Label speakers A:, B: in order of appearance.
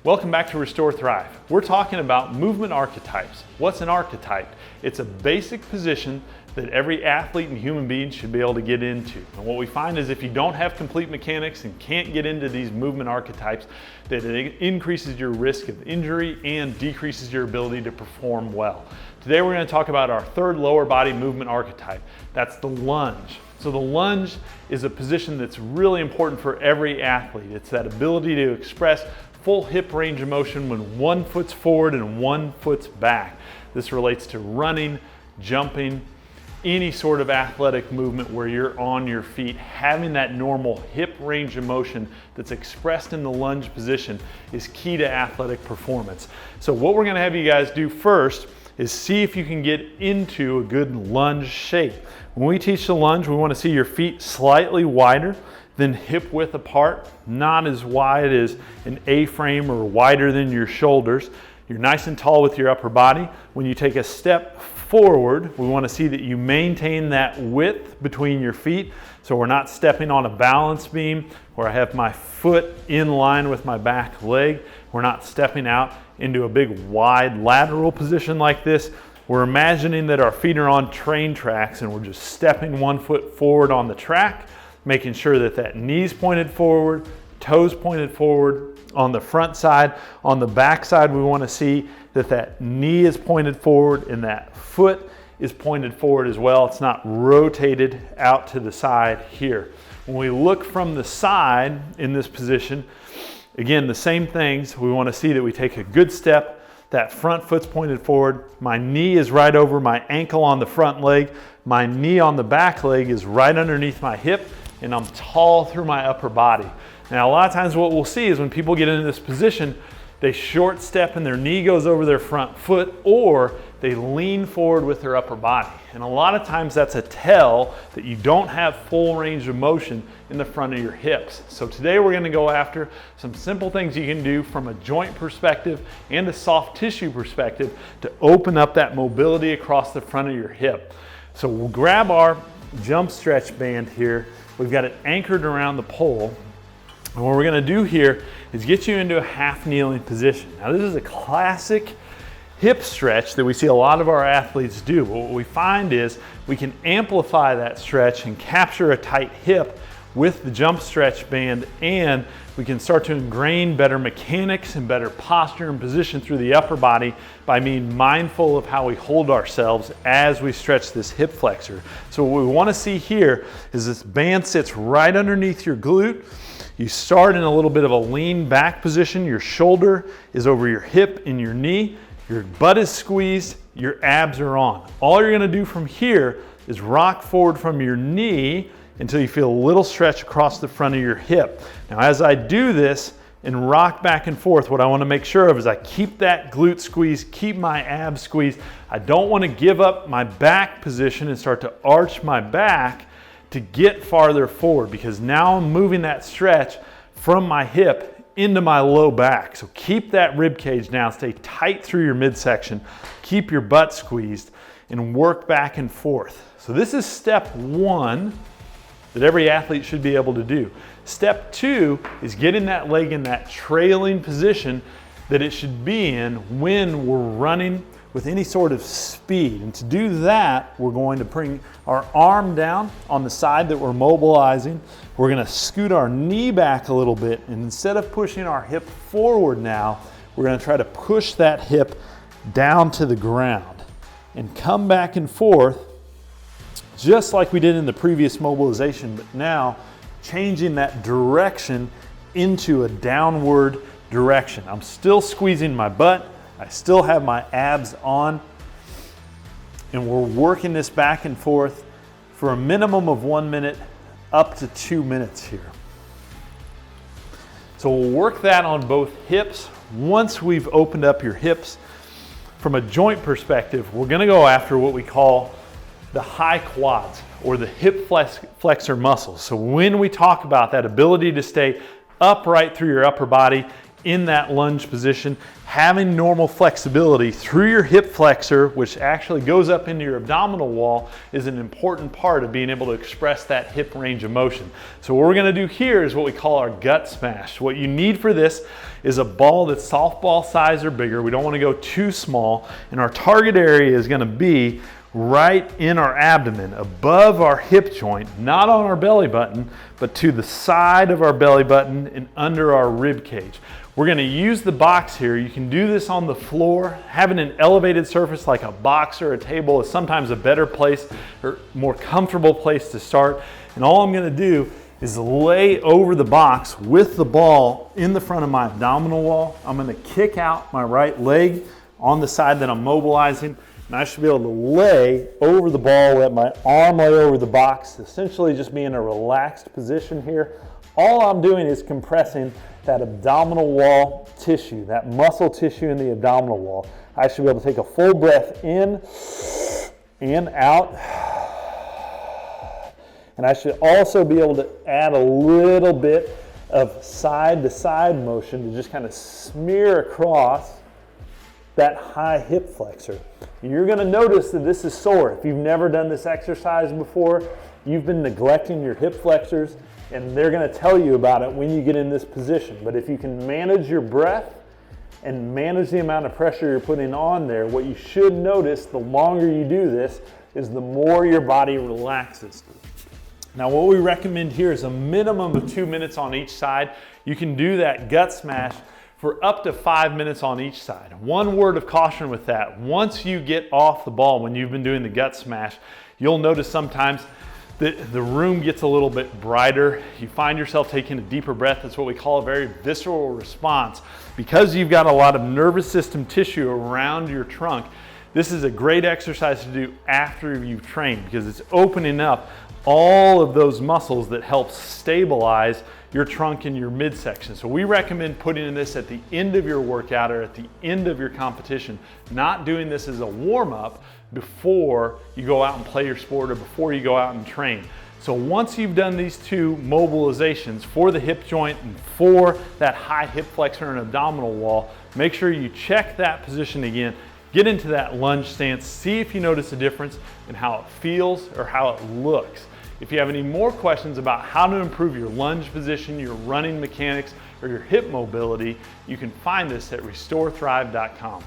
A: Welcome back to Restore Thrive. We're talking about movement archetypes. What's an archetype? It's a basic position that every athlete and human being should be able to get into. And what we find is if you don't have complete mechanics and can't get into these movement archetypes, that it increases your risk of injury and decreases your ability to perform well. Today we're going to talk about our third lower body movement archetype. That's the lunge. So the lunge is a position that's really important for every athlete. It's that ability to express full hip range of motion when one foot's forward and one foot's back. This relates to running, jumping, any sort of athletic movement where you're on your feet. Having that normal hip range of motion that's expressed in the lunge position is key to athletic performance. So what we're going to have you guys do first is see if you can get into a good lunge shape. When we teach the lunge, we want to see your feet slightly wider than hip width apart, not as wide as an A-frame or wider than your shoulders. You're nice and tall with your upper body. When you take a step forward, we want to see that you maintain that width between your feet, so we're not stepping on a balance beam where I have my foot in line with my back leg. We're not stepping out into a big wide lateral position like this. We're imagining that our feet are on train tracks and we're just stepping one foot forward on the track, making sure that that knee's pointed forward, toes pointed forward on the front side. On the back side, we want to see that that knee is pointed forward and that foot is pointed forward as well. It's not rotated out to the side here. When we look from the side in this position, again, the same things. We want to see that we take a good step. That front foot's pointed forward. My knee is right over my ankle on the front leg. My knee on the back leg is right underneath my hip, and I'm tall through my upper body. Now, a lot of times what we'll see is when people get into this position, they short step and their knee goes over their front foot, or they lean forward with their upper body. And a lot of times that's a tell that you don't have full range of motion in the front of your hips. So today we're going to go after some simple things you can do from a joint perspective and a soft tissue perspective to open up that mobility across the front of your hip. So we'll grab our jump stretch band here. We've got it anchored around the pole. And what we're going to do here is get you into a half kneeling position. Now this is a classic hip stretch that we see a lot of our athletes do. But what we find is we can amplify that stretch and capture a tight hip with the jump stretch band, and we can start to ingrain better mechanics and better posture and position through the upper body by being mindful of how we hold ourselves as we stretch this hip flexor. So what we want to see here is this band sits right underneath your glute. You start in a little bit of a lean back position. Your shoulder is over your hip and your knee. Your butt is squeezed, your abs are on. All you're gonna do from here is rock forward from your knee until you feel a little stretch across the front of your hip. Now, as I do this and rock back and forth, what I wanna make sure of is I keep that glute squeezed, keep my abs squeezed. I don't wanna give up my back position and start to arch my back to get farther forward, because now I'm moving that stretch from my hip into my low back. So keep that rib cage down, stay tight through your midsection, keep your butt squeezed, and work back and forth. So this is step one that every athlete should be able to do. Step two is getting that leg in that trailing position that it should be in when we're running with any sort of speed. And to do that, we're going to bring our arm down on the side that we're mobilizing. We're gonna scoot our knee back a little bit, and instead of pushing our hip forward now, we're gonna try to push that hip down to the ground and come back and forth just like we did in the previous mobilization, but now changing that direction into a downward direction. I'm still squeezing my butt, I still have my abs on, and we're working this back and forth for a minimum of 1 minute up to 2 minutes here. So we'll work that on both hips. Once we've opened up your hips, from a joint perspective, we're gonna go after what we call the high quads, or the hip flexor muscles. So when we talk about that ability to stay upright through your upper body in that lunge position, having normal flexibility through your hip flexor, which actually goes up into your abdominal wall, is an important part of being able to express that hip range of motion. So what we're gonna do here is what we call our gut smash. What you need for this is a ball that's softball size or bigger. We don't wanna go too small, and our target area is gonna be right in our abdomen, above our hip joint, not on our belly button, but to the side of our belly button and under our rib cage. We're gonna use the box here. You can do this on the floor. Having an elevated surface like a box or a table is sometimes a better place or more comfortable place to start. And all I'm gonna do is lay over the box with the ball in the front of my abdominal wall. I'm gonna kick out my right leg on the side that I'm mobilizing, and I should be able to lay over the ball, let my arm lay over the box, essentially just be in a relaxed position here. All I'm doing is compressing that abdominal wall tissue, that muscle tissue in the abdominal wall. I should be able to take a full breath in and out. And I should also be able to add a little bit of side to side motion to just kind of smear across that high hip flexor. You're gonna notice that this is sore. If you've never done this exercise before, you've been neglecting your hip flexors, and they're gonna tell you about it when you get in this position. But if you can manage your breath and manage the amount of pressure you're putting on there, what you should notice the longer you do this is the more your body relaxes. Now what we recommend here is a minimum of 2 minutes on each side. You can do that gut smash for up to 5 minutes on each side. One word of caution with that: once you get off the ball when you've been doing the gut smash, you'll notice sometimes that the room gets a little bit brighter. You find yourself taking a deeper breath. That's what we call a very visceral response. Because you've got a lot of nervous system tissue around your trunk, this is a great exercise to do after you've trained, because it's opening up all of those muscles that help stabilize your trunk and your midsection. So we recommend putting this at the end of your workout or at the end of your competition, not doing this as a warm-up before you go out and play your sport or before you go out and train. So once you've done these two mobilizations for the hip joint and for that high hip flexor and abdominal wall, make sure you check that position again, get into that lunge stance, see if you notice a difference in how it feels or how it looks. If you have any more questions about how to improve your lunge position, your running mechanics, or your hip mobility, you can find us at restorethrive.com.